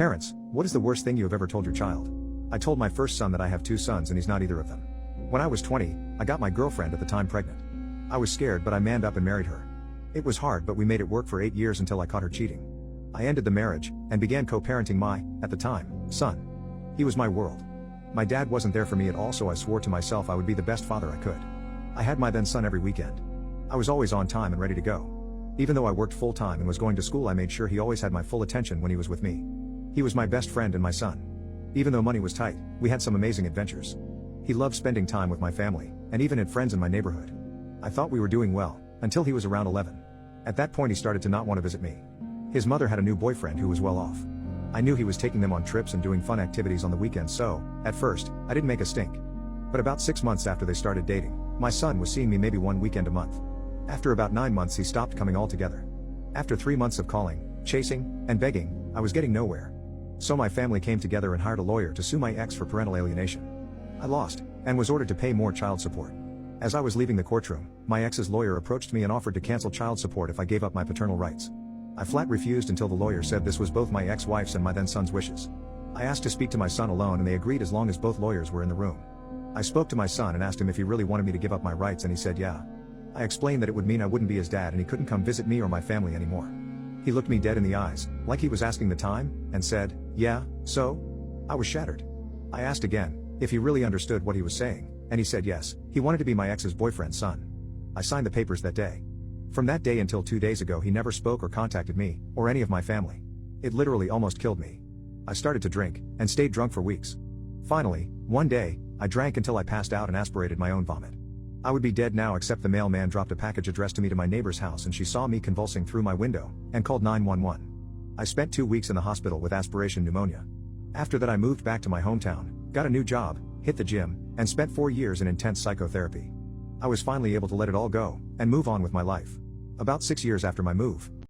Parents, what is the worst thing you have ever told your child? I told my first son that I have two sons and he's not either of them. When I was 20, I got my girlfriend at the time pregnant. I was scared, but I manned up and married her. It was hard, but we made it work for 8 years until I caught her cheating. I ended the marriage and began co-parenting my, at the time, son. He was my world. My dad wasn't there for me at all, so I swore to myself I would be the best father I could. I had my then son every weekend. I was always on time and ready to go. Even though I worked full-time and was going to school, I made sure he always had my full attention when he was with me. He was my best friend and my son. Even though money was tight, we had some amazing adventures. He loved spending time with my family, and even had friends in my neighborhood. I thought we were doing well, until he was around 11. At that point he started to not want to visit me. His mother had a new boyfriend who was well off. I knew he was taking them on trips and doing fun activities on the weekends, so, at first, I didn't make a stink. But about 6 months after they started dating, my son was seeing me maybe one weekend a month. After about 9 months he stopped coming altogether. After 3 months of calling, chasing, and begging, I was getting nowhere. So my family came together and hired a lawyer to sue my ex for parental alienation. I lost, and was ordered to pay more child support. As I was leaving the courtroom, my ex's lawyer approached me and offered to cancel child support if I gave up my paternal rights. I flat refused until the lawyer said this was both my ex-wife's and my then son's wishes. I asked to speak to my son alone and they agreed as long as both lawyers were in the room. I spoke to my son and asked him if he really wanted me to give up my rights, and he said yeah. I explained that it would mean I wouldn't be his dad and he couldn't come visit me or my family anymore. He looked me dead in the eyes, like he was asking the time, and said, "Yeah, so?" I was shattered. I asked again if he really understood what he was saying, and he said yes, he wanted to be my ex's boyfriend's son. I signed the papers that day. From that day until 2 days ago he never spoke or contacted me, or any of my family. It literally almost killed me. I started to drink, and stayed drunk for weeks. Finally, one day, I drank until I passed out and aspirated my own vomit. I would be dead now, except the mailman dropped a package addressed to me to my neighbor's house and she saw me convulsing through my window, and called 911. I spent 2 weeks in the hospital with aspiration pneumonia. After that I moved back to my hometown, got a new job, hit the gym, and spent 4 years in intense psychotherapy. I was finally able to let it all go, and move on with my life. About 6 years after my move,